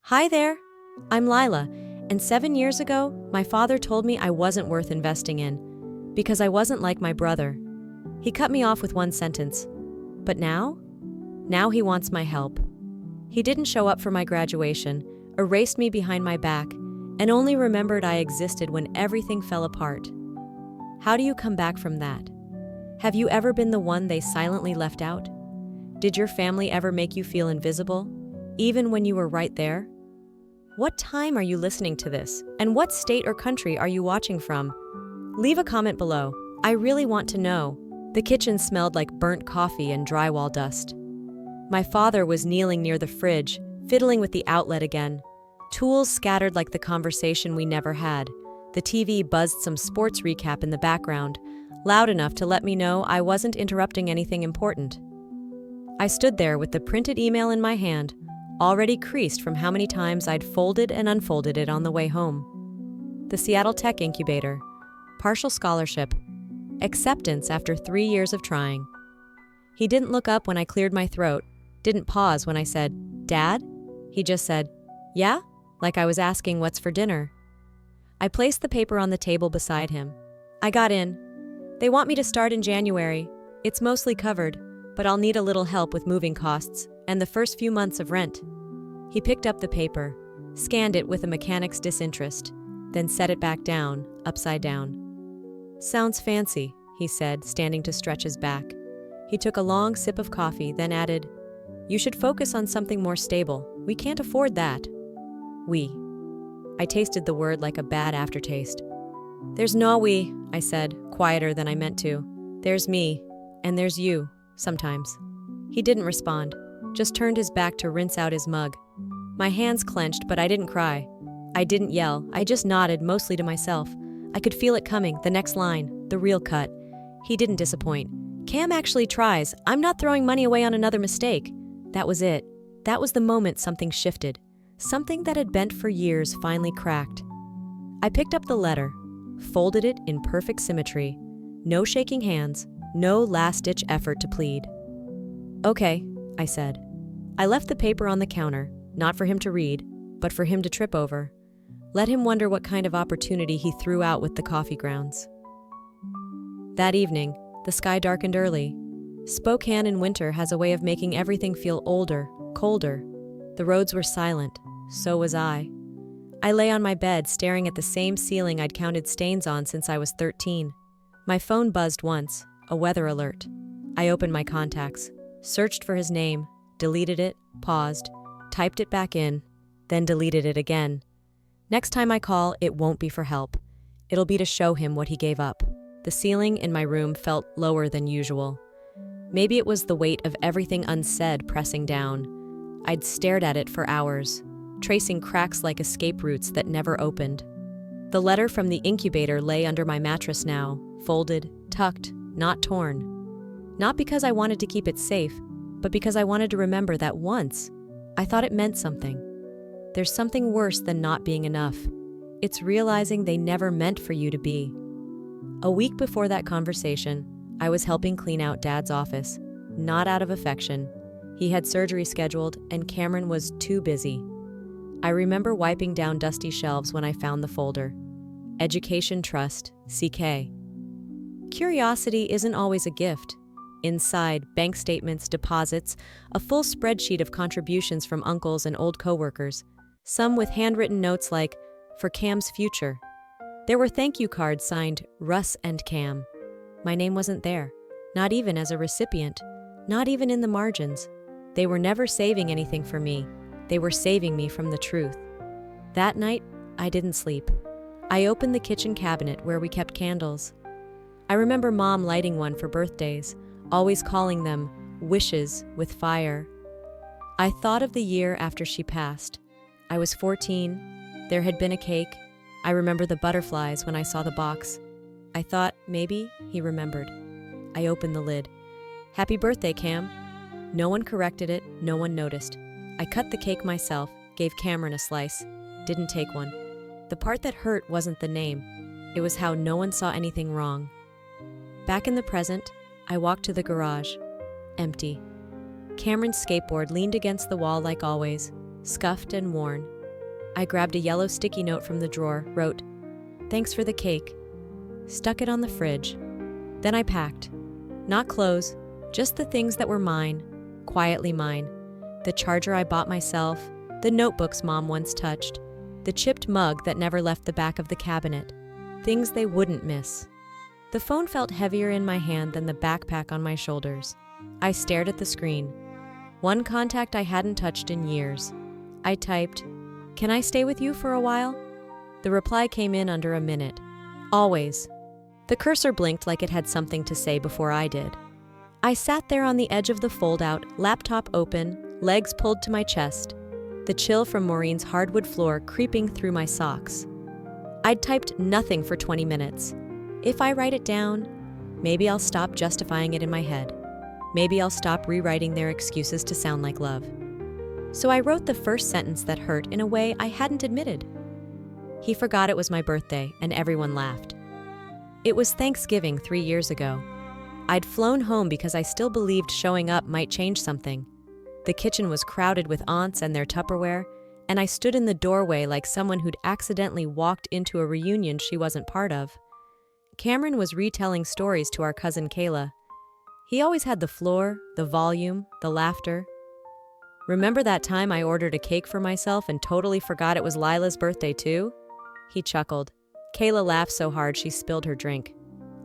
Hi there, I'm Lyla, and 7 years ago, my father told me I wasn't worth investing in because I wasn't like my brother. He cut me off with one sentence. But now? Now he wants my help. He didn't show up for my graduation, erased me behind my back, and only remembered I existed when everything fell apart. How do you come back from that? Have you ever been the one they silently left out? Did your family ever make you feel invisible, even when you were right there? What time are you listening to this, and what state or country are you watching from? Leave a comment below. I really want to know. The kitchen smelled like burnt coffee and drywall dust. My father was kneeling near the fridge, fiddling with the outlet again. Tools scattered like the conversation we never had. The TV buzzed some sports recap in the background, loud enough to let me know I wasn't interrupting anything important. I stood there with the printed email in my hand, already creased from how many times I'd folded and unfolded it on the way home. The Seattle Tech Incubator. Partial scholarship. Acceptance after 3 years of trying. He didn't look up when I cleared my throat, didn't pause when I said, "Dad?" He just said, "Yeah?" like I was asking what's for dinner. I placed the paper on the table beside him. I got in. They want me to start in January. It's mostly covered, but I'll need a little help with moving costs and the first few months of rent. He picked up the paper, scanned it with a mechanic's disinterest, then set it back down, upside down. "Sounds fancy," he said, standing to stretch his back. He took a long sip of coffee, then added, "You should focus on something more stable. We can't afford that." "We." I tasted the word like a bad aftertaste. "There's no we," I said, quieter than I meant to. "There's me, and there's you, sometimes." He didn't respond, just turned his back to rinse out his mug. My hands clenched, but I didn't cry. I didn't yell, I just nodded, mostly to myself. I could feel it coming, the next line, the real cut. He didn't disappoint. "Cam actually tries. I'm not throwing money away on another mistake." That was it. That was the moment something shifted. Something that had bent for years finally cracked. I picked up the letter, folded it in perfect symmetry. No shaking hands, no last-ditch effort to plead. "Okay," I said. I left the paper on the counter, not for him to read, but for him to trip over. Let him wonder what kind of opportunity he threw out with the coffee grounds. That evening, the sky darkened early. Spokane in winter has a way of making everything feel older, colder. The roads were silent, so was I. I lay on my bed staring at the same ceiling I'd counted stains on since I was 13. My phone buzzed once, a weather alert. I opened my contacts, searched for his name, deleted it, paused, typed it back in, then deleted it again. Next time I call, it won't be for help. It'll be to show him what he gave up. The ceiling in my room felt lower than usual. Maybe it was the weight of everything unsaid pressing down. I'd stared at it for hours, tracing cracks like escape routes that never opened. The letter from the incubator lay under my mattress now, folded, tucked, not torn. Not because I wanted to keep it safe, but because I wanted to remember that once, I thought it meant something. There's something worse than not being enough. It's realizing they never meant for you to be. A week before that conversation, I was helping clean out Dad's office, not out of affection. He had surgery scheduled, and Cameron was too busy. I remember wiping down dusty shelves when I found the folder. Education Trust, CK. Curiosity isn't always a gift. Inside, bank statements, deposits, a full spreadsheet of contributions from uncles and old coworkers, some with handwritten notes like, "For Cam's future." There were thank you cards signed Russ and Cam. My name wasn't there, not even as a recipient, not even in the margins. They were never saving anything for me. They were saving me from the truth. That night, I didn't sleep. I opened the kitchen cabinet where we kept candles. I remember Mom lighting one for birthdays, always calling them wishes with fire. I thought of the year after she passed. I was 14. There had been a cake. I remember the butterflies when I saw the box. I thought maybe he remembered. I opened the lid. "Happy birthday, Cam." No one corrected it, no one noticed. I cut the cake myself, gave Cameron a slice, didn't take one. The part that hurt wasn't the name. It was how no one saw anything wrong. Back in the present, I walked to the garage. Empty. Cameron's skateboard leaned against the wall like always, scuffed and worn. I grabbed a yellow sticky note from the drawer, wrote, "Thanks for the cake," stuck it on the fridge. Then I packed. Not clothes, just the things that were mine, quietly mine. The charger I bought myself, the notebooks Mom once touched, the chipped mug that never left the back of the cabinet. Things they wouldn't miss. The phone felt heavier in my hand than the backpack on my shoulders. I stared at the screen. One contact I hadn't touched in years. I typed, "Can I stay with you for a while?" The reply came in under a minute. "Always." The cursor blinked like it had something to say before I did. I sat there on the edge of the fold-out, laptop open, legs pulled to my chest, the chill from Maureen's hardwood floor creeping through my socks. I'd typed nothing for 20 minutes. If I write it down, maybe I'll stop justifying it in my head. Maybe I'll stop rewriting their excuses to sound like love. So I wrote the first sentence that hurt in a way I hadn't admitted. He forgot it was my birthday, and everyone laughed. It was Thanksgiving 3 years ago. I'd flown home because I still believed showing up might change something. The kitchen was crowded with aunts and their Tupperware, and I stood in the doorway like someone who'd accidentally walked into a reunion she wasn't part of. Cameron was retelling stories to our cousin Kayla. He always had the floor, the volume, the laughter. "Remember that time I ordered a cake for myself and totally forgot it was Lila's birthday too?" He chuckled. Kayla laughed so hard she spilled her drink.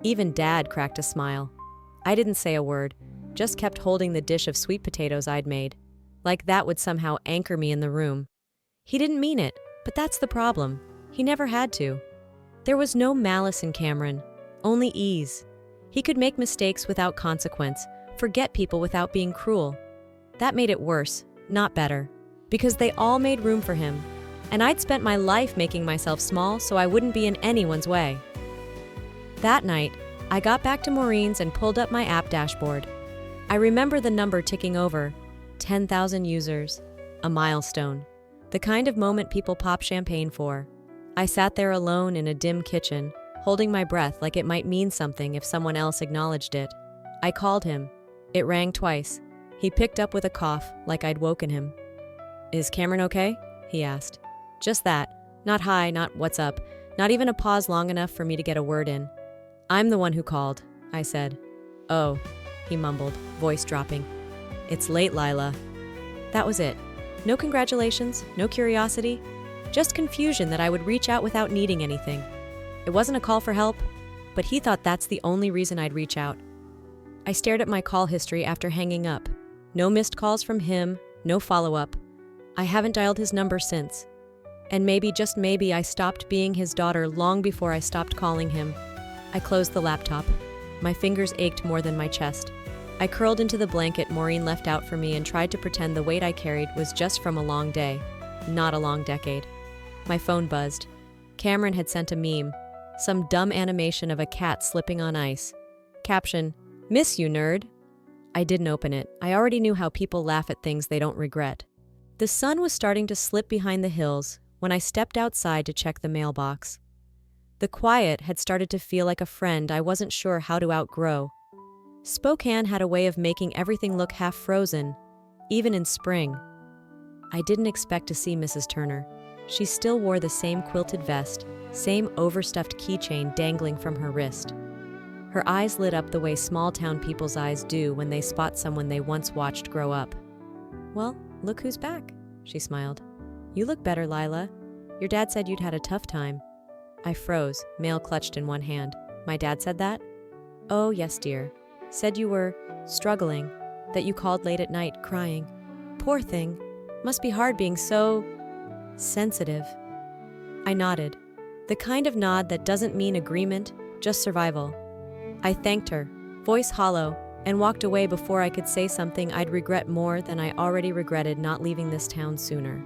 Even Dad cracked a smile. I didn't say a word, just kept holding the dish of sweet potatoes I'd made. Like that would somehow anchor me in the room. He didn't mean it, but that's the problem. He never had to. There was no malice in Cameron, only ease. He could make mistakes without consequence, forget people without being cruel. That made it worse, not better, because they all made room for him, and I'd spent my life making myself small so I wouldn't be in anyone's way. That night, I got back to Maureen's and pulled up my app dashboard. I remember the number ticking over, 10,000 users, a milestone, the kind of moment people pop champagne for. I sat there alone in a dim kitchen, holding my breath like it might mean something if someone else acknowledged it. I called him. It rang twice. He picked up with a cough, like I'd woken him. "Is Cameron okay?" he asked. Just that. Not hi, not what's up, not even a pause long enough for me to get a word in. "I'm the one who called," I said. "Oh," he mumbled, voice dropping. "It's late, Lyla." That was it. No congratulations, no curiosity, just confusion that I would reach out without needing anything. It wasn't a call for help, but he thought that's the only reason I'd reach out. I stared at my call history after hanging up. No missed calls from him, no follow-up. I haven't dialed his number since. And maybe, just maybe, I stopped being his daughter long before I stopped calling him. I closed the laptop. My fingers ached more than my chest. I curled into the blanket Maureen left out for me and tried to pretend the weight I carried was just from a long day, not a long decade. My phone buzzed. Cameron had sent a meme, some dumb animation of a cat slipping on ice. Caption, "Miss you, nerd." I didn't open it. I already knew how people laugh at things they don't regret. The sun was starting to slip behind the hills when I stepped outside to check the mailbox. The quiet had started to feel like a friend I wasn't sure how to outgrow. Spokane had a way of making everything look half frozen, even in spring. I didn't expect to see Mrs. Turner. She still wore the same quilted vest, same overstuffed keychain dangling from her wrist. Her eyes lit up the way small-town people's eyes do when they spot someone they once watched grow up. "Well, look who's back," she smiled. "You look better, Lyla. Your dad said you'd had a tough time." I froze, mail clutched in one hand. "My dad said that?" "Oh, yes, dear. Said you were struggling, that you called late at night, crying. Poor thing. Must be hard being so sensitive." I nodded. The kind of nod that doesn't mean agreement, just survival. I thanked her, voice hollow, and walked away before I could say something I'd regret more than I already regretted not leaving this town sooner.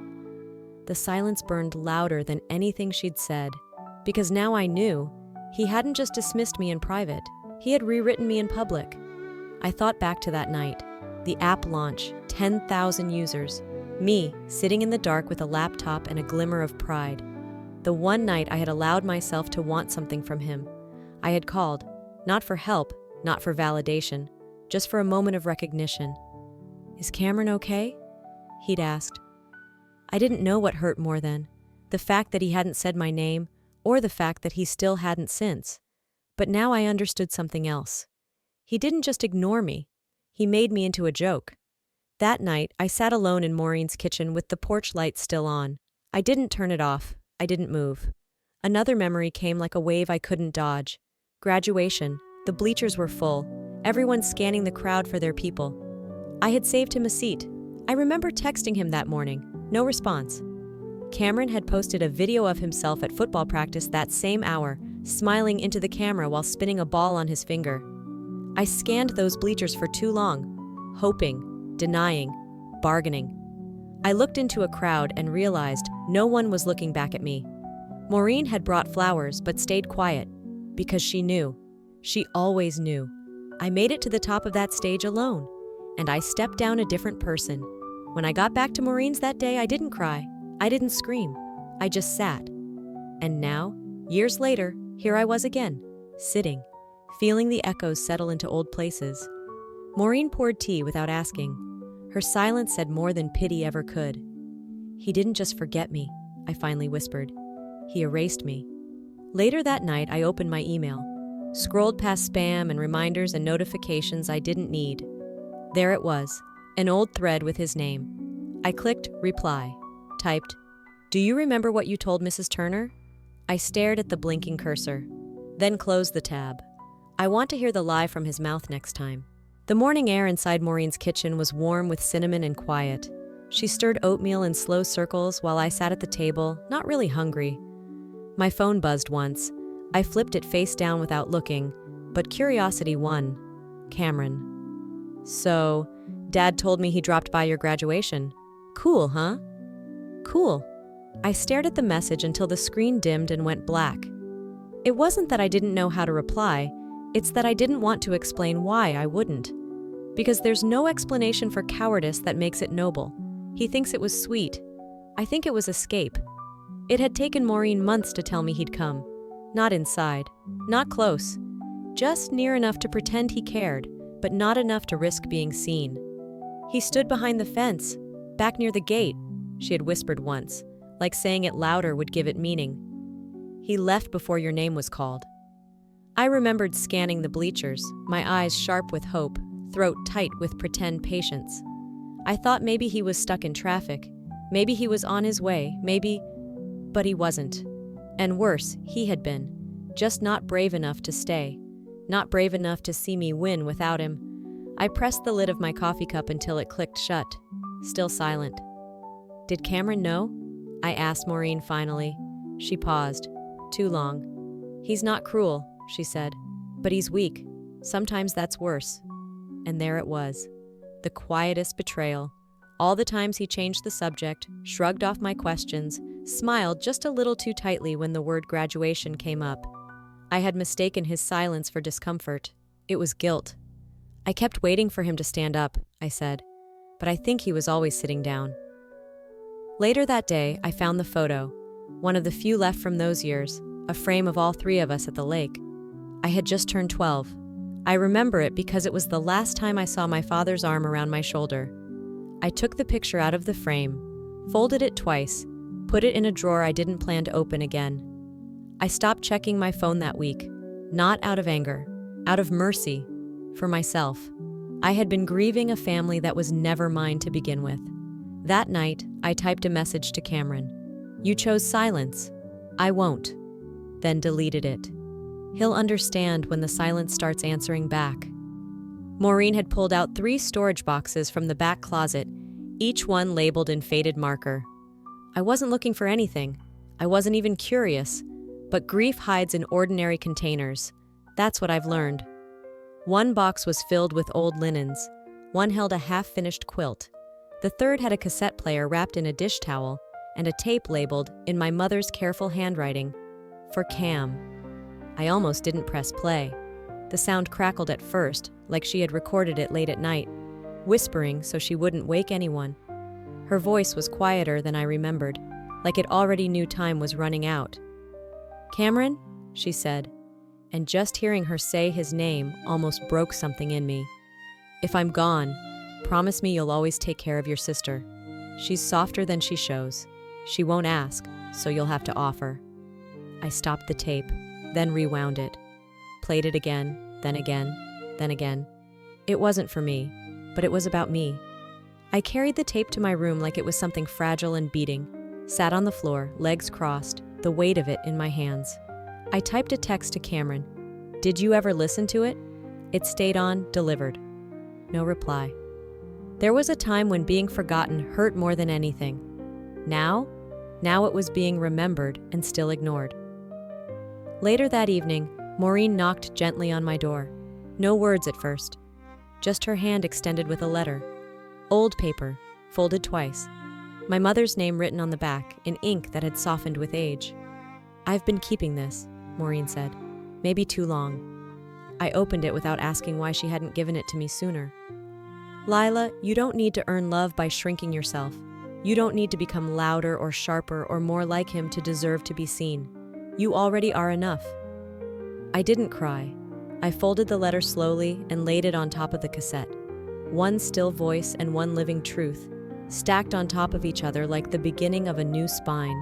The silence burned louder than anything she'd said, because now I knew he hadn't just dismissed me in private, he had rewritten me in public. I thought back to that night, the app launch, 10,000 users, me sitting in the dark with a laptop and a glimmer of pride. The one night I had allowed myself to want something from him. I had called, not for help, not for validation, just for a moment of recognition. "Is Cameron okay?" he'd asked. I didn't know what hurt more then, The fact that he hadn't said my name, or the fact that he still hadn't since. But now I understood something else. He didn't just ignore me. He made me into a joke. That night, I sat alone in Maureen's kitchen with the porch light still on. I didn't turn it off. I didn't move. Another memory came like a wave I couldn't dodge. Graduation. The bleachers were full. Everyone scanning the crowd for their people. I had saved him a seat. I remember texting him that morning. No response. Cameron had posted a video of himself at football practice that same hour, smiling into the camera while spinning a ball on his finger. I scanned those bleachers for too long, hoping, denying, bargaining. I looked into a crowd and realized no one was looking back at me. Maureen had brought flowers but stayed quiet, because she knew. She always knew. I made it to the top of that stage alone, and I stepped down a different person. When I got back to Maureen's that day, I didn't cry. I didn't scream. I just sat. And now, years later, here I was again, sitting, feeling the echoes settle into old places. Maureen poured tea without asking. Her silence said more than pity ever could. He didn't just forget me, I finally whispered. He erased me. Later that night, I opened my email, scrolled past spam and reminders and notifications I didn't need. There it was, an old thread with his name. I clicked reply, typed, "Do you remember what you told Mrs. Turner?" I stared at the blinking cursor, then closed the tab. I want to hear the lie from his mouth next time. The morning air inside Maureen's kitchen was warm with cinnamon and quiet. She stirred oatmeal in slow circles while I sat at the table, not really hungry. My phone buzzed once. I flipped it face down without looking, but curiosity won. Cameron. "So, Dad told me he dropped by your graduation. Cool, huh?" "Cool." I stared at the message until the screen dimmed and went black. It wasn't that I didn't know how to reply, it's that I didn't want to explain why I wouldn't. Because there's no explanation for cowardice that makes it noble. He thinks it was sweet. I think it was escape. It had taken Maureen months to tell me he'd come. Not inside, not close, just near enough to pretend he cared, but not enough to risk being seen. He stood behind the fence, back near the gate, she had whispered once, like saying it louder would give it meaning. He left before your name was called. I remembered scanning the bleachers, my eyes sharp with hope, throat tight with pretend patience. I thought maybe he was stuck in traffic, maybe he was on his way, but he wasn't. And worse, he had been, just not brave enough to stay, not brave enough to see me win without him. I pressed the lid of my coffee cup until it clicked shut, still silent. "Did Cameron know?" I asked Maureen finally. She paused. Too long. "He's not cruel," she said, "but he's weak. Sometimes that's worse." And there it was, the quietest betrayal. All the times he changed the subject, shrugged off my questions, smiled just a little too tightly when the word graduation came up. I had mistaken his silence for discomfort. It was guilt. "I kept waiting for him to stand up," I said, "but I think he was always sitting down." Later that day, I found the photo, one of the few left from those years, a frame of all three of us at the lake. I had just turned 12. I remember it because it was the last time I saw my father's arm around my shoulder. I took the picture out of the frame, folded it twice, put it in a drawer I didn't plan to open again. I stopped checking my phone that week, not out of anger, out of mercy, for myself. I had been grieving a family that was never mine to begin with. That night, I typed a message to Cameron. "You chose silence. I won't." Then deleted it. He'll understand when the silence starts answering back. Maureen had pulled out 3 storage boxes from the back closet, each one labeled in faded marker. I wasn't looking for anything. I wasn't even curious. But grief hides in ordinary containers. That's what I've learned. One box was filled with old linens. One held a half-finished quilt. The third had a cassette player wrapped in a dish towel and a tape labeled, in my mother's careful handwriting, "For Cam." I almost didn't press play. The sound crackled at first, like she had recorded it late at night, whispering so she wouldn't wake anyone. Her voice was quieter than I remembered, like it already knew time was running out. "Cameron?" she said, and just hearing her say his name almost broke something in me. "If I'm gone, promise me you'll always take care of your sister. She's softer than she shows. She won't ask, so you'll have to offer. I stopped the tape, then rewound it. Played it again, then again, then again. It wasn't for me, but it was about me. I carried the tape to my room like it was something fragile and beating. Sat on the floor, legs crossed, the weight of it in my hands. I typed a text to Cameron. Did you ever listen to it? It stayed on, delivered. No reply. There was a time when being forgotten hurt more than anything. Now it was being remembered and still ignored. Later that evening, Maureen knocked gently on my door. No words at first. Just her hand extended with a letter. Old paper, folded twice. My mother's name written on the back, in ink that had softened with age. I've been keeping this, Maureen said. Maybe too long. I opened it without asking why she hadn't given it to me sooner. Lyla, you don't need to earn love by shrinking yourself. You don't need to become louder or sharper or more like him to deserve to be seen. You already are enough. I didn't cry. I folded the letter slowly and laid it on top of the cassette. One still voice and one living truth, stacked on top of each other like the beginning of a new spine.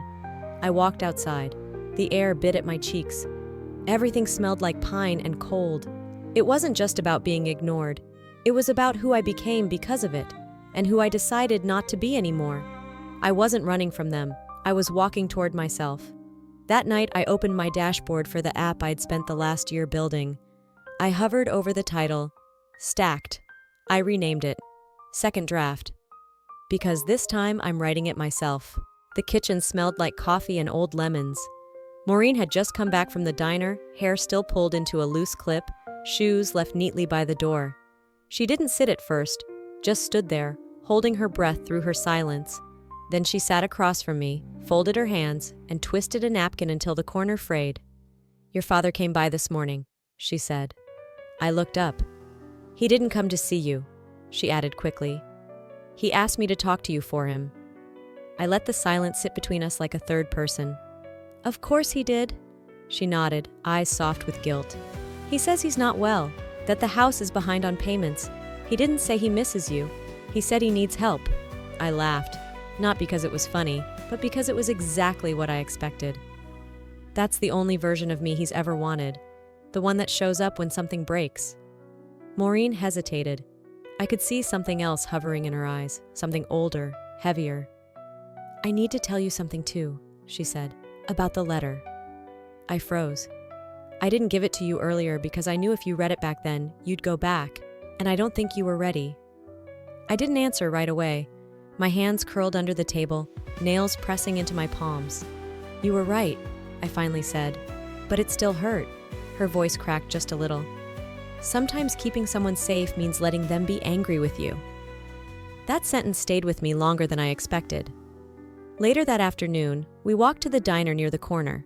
I walked outside. The air bit at my cheeks. Everything smelled like pine and cold. It wasn't just about being ignored. It was about who I became because of it, and who I decided not to be anymore. I wasn't running from them. I was walking toward myself. That night, I opened my dashboard for the app I'd spent the last year building. I hovered over the title, Stacked. I renamed it, Second Draft. Because this time, I'm writing it myself. The kitchen smelled like coffee and old lemons. Maureen had just come back from the diner, hair still pulled into a loose clip, shoes left neatly by the door. She didn't sit at first, just stood there, holding her breath through her silence. Then she sat across from me, folded her hands, and twisted a napkin until the corner frayed. Your father came by this morning, she said. I looked up. He didn't come to see you, she added quickly. He asked me to talk to you for him. I let the silence sit between us like a third person. Of course he did, she nodded, eyes soft with guilt. He says he's not well, that the house is behind on payments. He didn't say he misses you. He said he needs help. I laughed, not because it was funny, but because it was exactly what I expected. That's the only version of me he's ever wanted, the one that shows up when something breaks. Maureen hesitated. I could see something else hovering in her eyes, something older, heavier. I need to tell you something too, she said, about the letter. I froze. I didn't give it to you earlier because I knew if you read it back then, you'd go back, and I don't think you were ready. I didn't answer right away. My hands curled under the table, nails pressing into my palms. You were right, I finally said, but it still hurt. Her voice cracked just a little. Sometimes keeping someone safe means letting them be angry with you. That sentence stayed with me longer than I expected. Later that afternoon, we walked to the diner near the corner.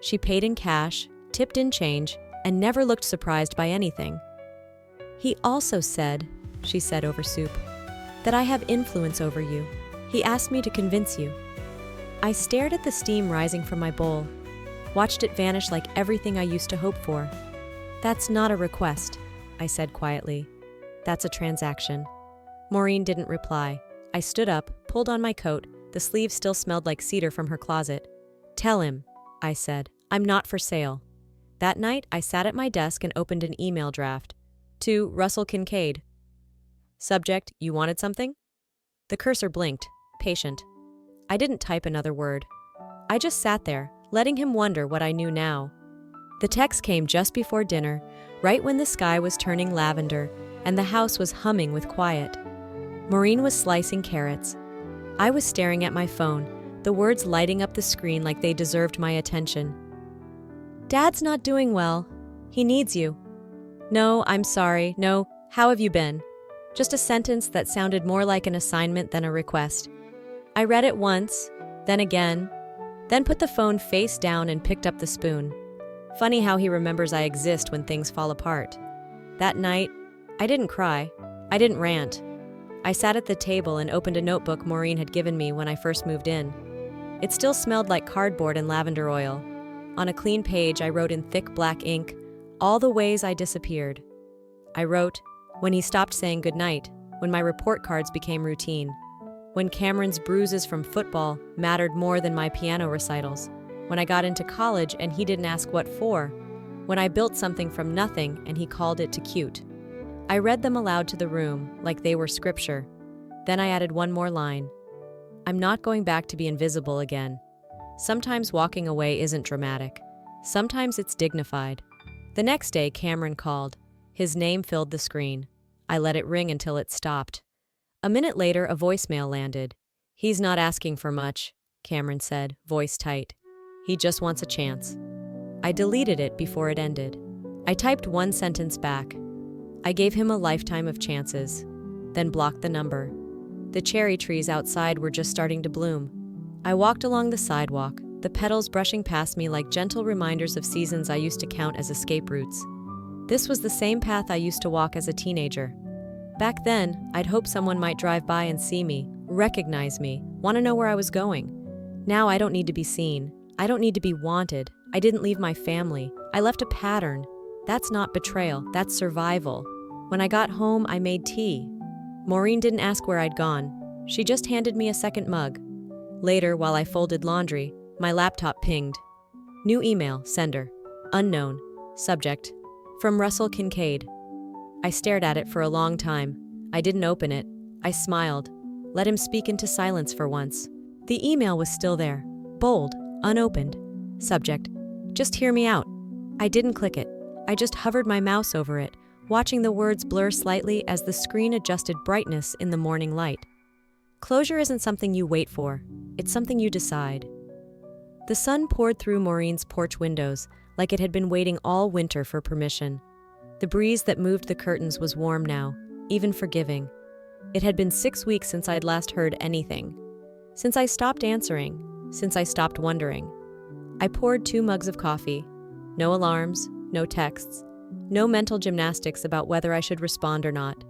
She paid in cash, tipped in change, and never looked surprised by anything. He also said, she said over soup, that I have influence over you. He asked me to convince you. I stared at the steam rising from my bowl, watched it vanish like everything I used to hope for. That's not a request, I said quietly. That's a transaction. Maureen didn't reply. I stood up, pulled on my coat. The sleeves still smelled like cedar from her closet. Tell him, I said, I'm not for sale. That night, I sat at my desk and opened an email draft. To Russell Kincaid. Subject, you wanted something? The cursor blinked, patient. I didn't type another word. I just sat there, letting him wonder what I knew now. The text came just before dinner, right when the sky was turning lavender and the house was humming with quiet. Maureen was slicing carrots. I was staring at my phone, the words lighting up the screen like they deserved my attention. Dad's not doing well. He needs you. No, I'm sorry. No, how have you been? Just a sentence that sounded more like an assignment than a request. I read it once, then again, then put the phone face down and picked up the spoon. Funny how he remembers I exist when things fall apart. That night, I didn't cry. I didn't rant. I sat at the table and opened a notebook Maureen had given me when I first moved in. It still smelled like cardboard and lavender oil. On a clean page, I wrote in thick black ink all the ways I disappeared. I wrote, when he stopped saying goodnight, when my report cards became routine, When Cameron's bruises from football mattered more than my piano recitals. When I got into college and he didn't ask what for. When I built something from nothing and he called it too cute. I read them aloud to the room like they were scripture. Then I added one more line. I'm not going back to be invisible again. Sometimes walking away isn't dramatic. Sometimes it's dignified. The next day, Cameron called. His name filled the screen. I let it ring until it stopped. A minute later, a voicemail landed. He's not asking for much, Cameron said, voice tight. He just wants a chance. I deleted it before it ended. I typed one sentence back. I gave him a lifetime of chances, then blocked the number. The cherry trees outside were just starting to bloom. I walked along the sidewalk, the petals brushing past me like gentle reminders of seasons I used to count as escape routes. This was the same path I used to walk as a teenager. Back then, I'd hope someone might drive by and see me, recognize me, want to know where I was going. Now I don't need to be seen. I don't need to be wanted. I didn't leave my family. I left a pattern. That's not betrayal, that's survival. When I got home, I made tea. Maureen didn't ask where I'd gone. She just handed me a second mug. Later, while I folded laundry, my laptop pinged. New email, sender. Unknown. Subject. From Russell Kincaid. I stared at it for a long time. I didn't open it. I smiled. Let him speak into silence for once. The email was still there. Bold. Unopened. Subject. Just hear me out. I didn't click it. I just hovered my mouse over it, watching the words blur slightly as the screen adjusted brightness in the morning light. Closure isn't something you wait for. It's something you decide. The sun poured through Maureen's porch windows like it had been waiting all winter for permission. The breeze that moved the curtains was warm now, even forgiving. It had been 6 weeks since I'd last heard anything. Since I stopped answering. Since I stopped wondering. I poured 2 mugs of coffee. No alarms, no texts, no mental gymnastics about whether I should respond or not.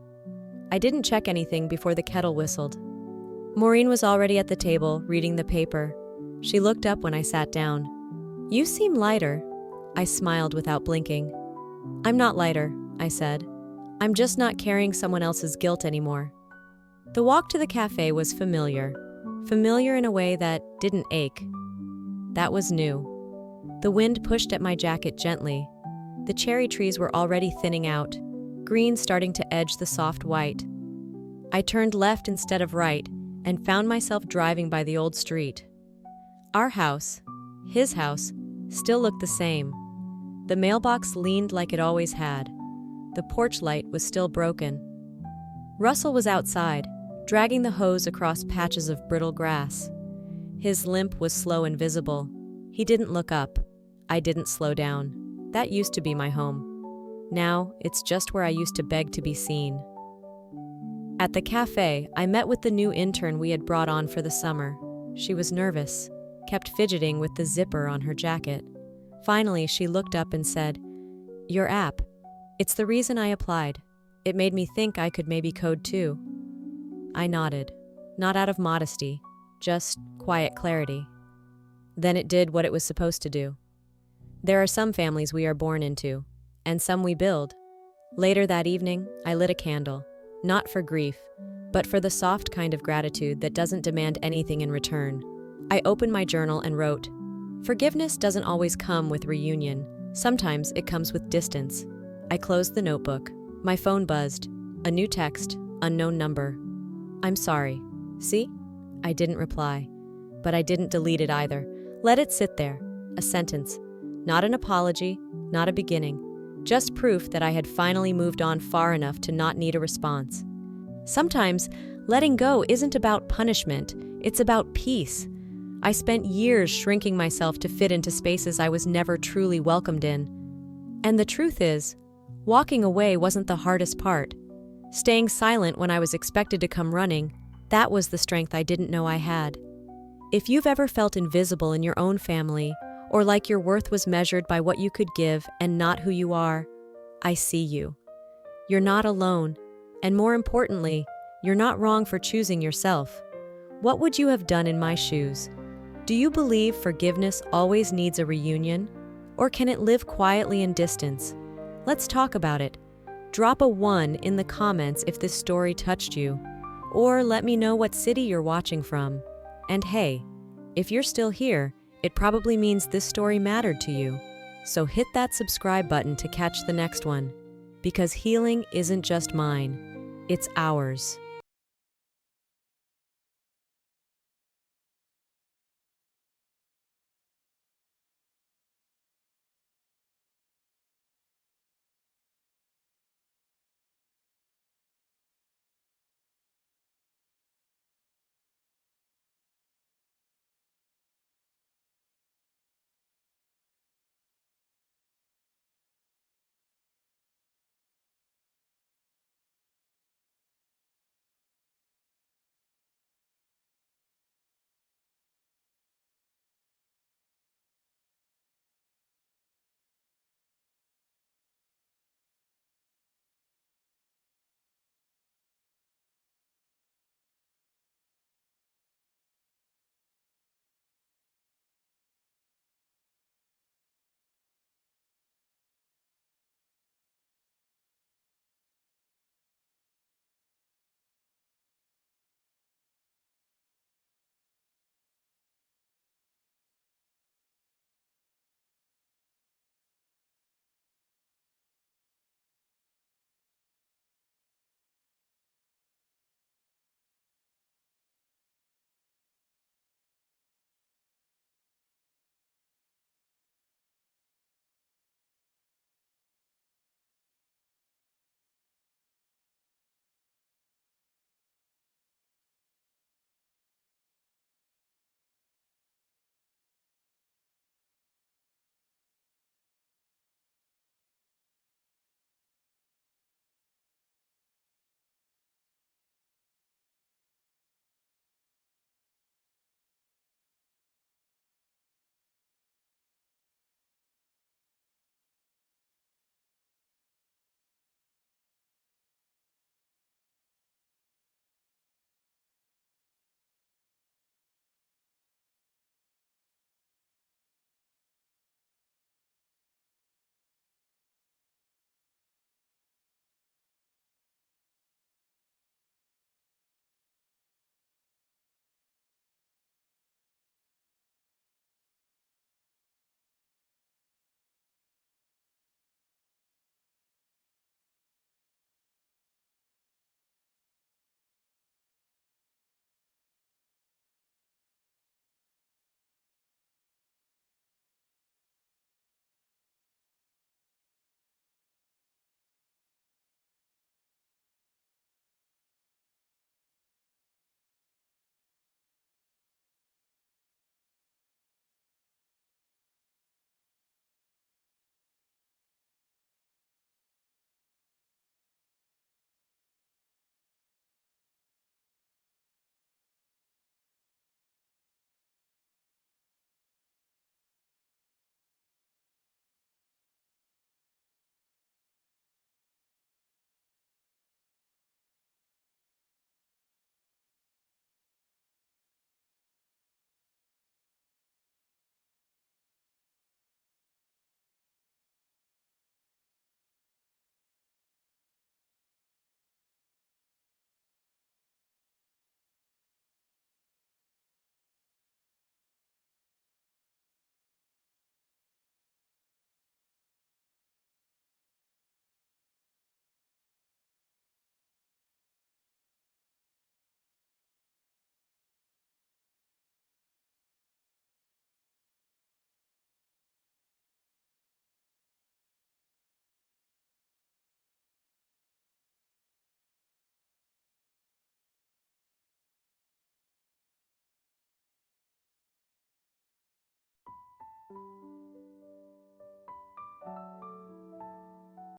I didn't check anything before the kettle whistled. Maureen was already at the table, reading the paper. She looked up when I sat down. You seem lighter. I smiled without blinking. I'm not lighter, I said. I'm just not carrying someone else's guilt anymore. The walk to the cafe was familiar. Familiar in a way that didn't ache. That was new. The wind pushed at my jacket gently. The cherry trees were already thinning out, green starting to edge the soft white. I turned left instead of right and found myself driving by the old street. Our house, his house, still looked the same. The mailbox leaned like it always had. The porch light was still broken. Russell was outside, dragging the hose across patches of brittle grass. His limp was slow and visible. He didn't look up. I didn't slow down. That used to be my home. Now, it's just where I used to beg to be seen. At the cafe, I met with the new intern we had brought on for the summer. She was nervous, kept fidgeting with the zipper on her jacket. Finally, she looked up and said, Your app. It's the reason I applied. It made me think I could maybe code too. I nodded, not out of modesty, just quiet clarity. Then it did what it was supposed to do. There are some families we are born into, and some we build. Later that evening, I lit a candle, not for grief, but for the soft kind of gratitude that doesn't demand anything in return. I opened my journal and wrote, Forgiveness doesn't always come with reunion. Sometimes it comes with distance. I closed the notebook. My phone buzzed. A new text, unknown number. I'm sorry. See? I didn't reply. But I didn't delete it either. Let it sit there. A sentence. Not an apology, not a beginning. Just proof that I had finally moved on far enough to not need a response. Sometimes, letting go isn't about punishment. It's about peace. I spent years shrinking myself to fit into spaces I was never truly welcomed in. And the truth is, walking away wasn't the hardest part. Staying silent when I was expected to come running, that was the strength I didn't know I had. If you've ever felt invisible in your own family, or like your worth was measured by what you could give and not who you are, I see you. You're not alone, and more importantly, you're not wrong for choosing yourself. What would you have done in my shoes? Do you believe forgiveness always needs a reunion? Or can it live quietly in distance? Let's talk about it. Drop a 1 in the comments if this story touched you. or let me know what city you're watching from. And hey, if you're still here, it probably means this story mattered to you. So hit that subscribe button to catch the next one. Because healing isn't just mine, it's ours.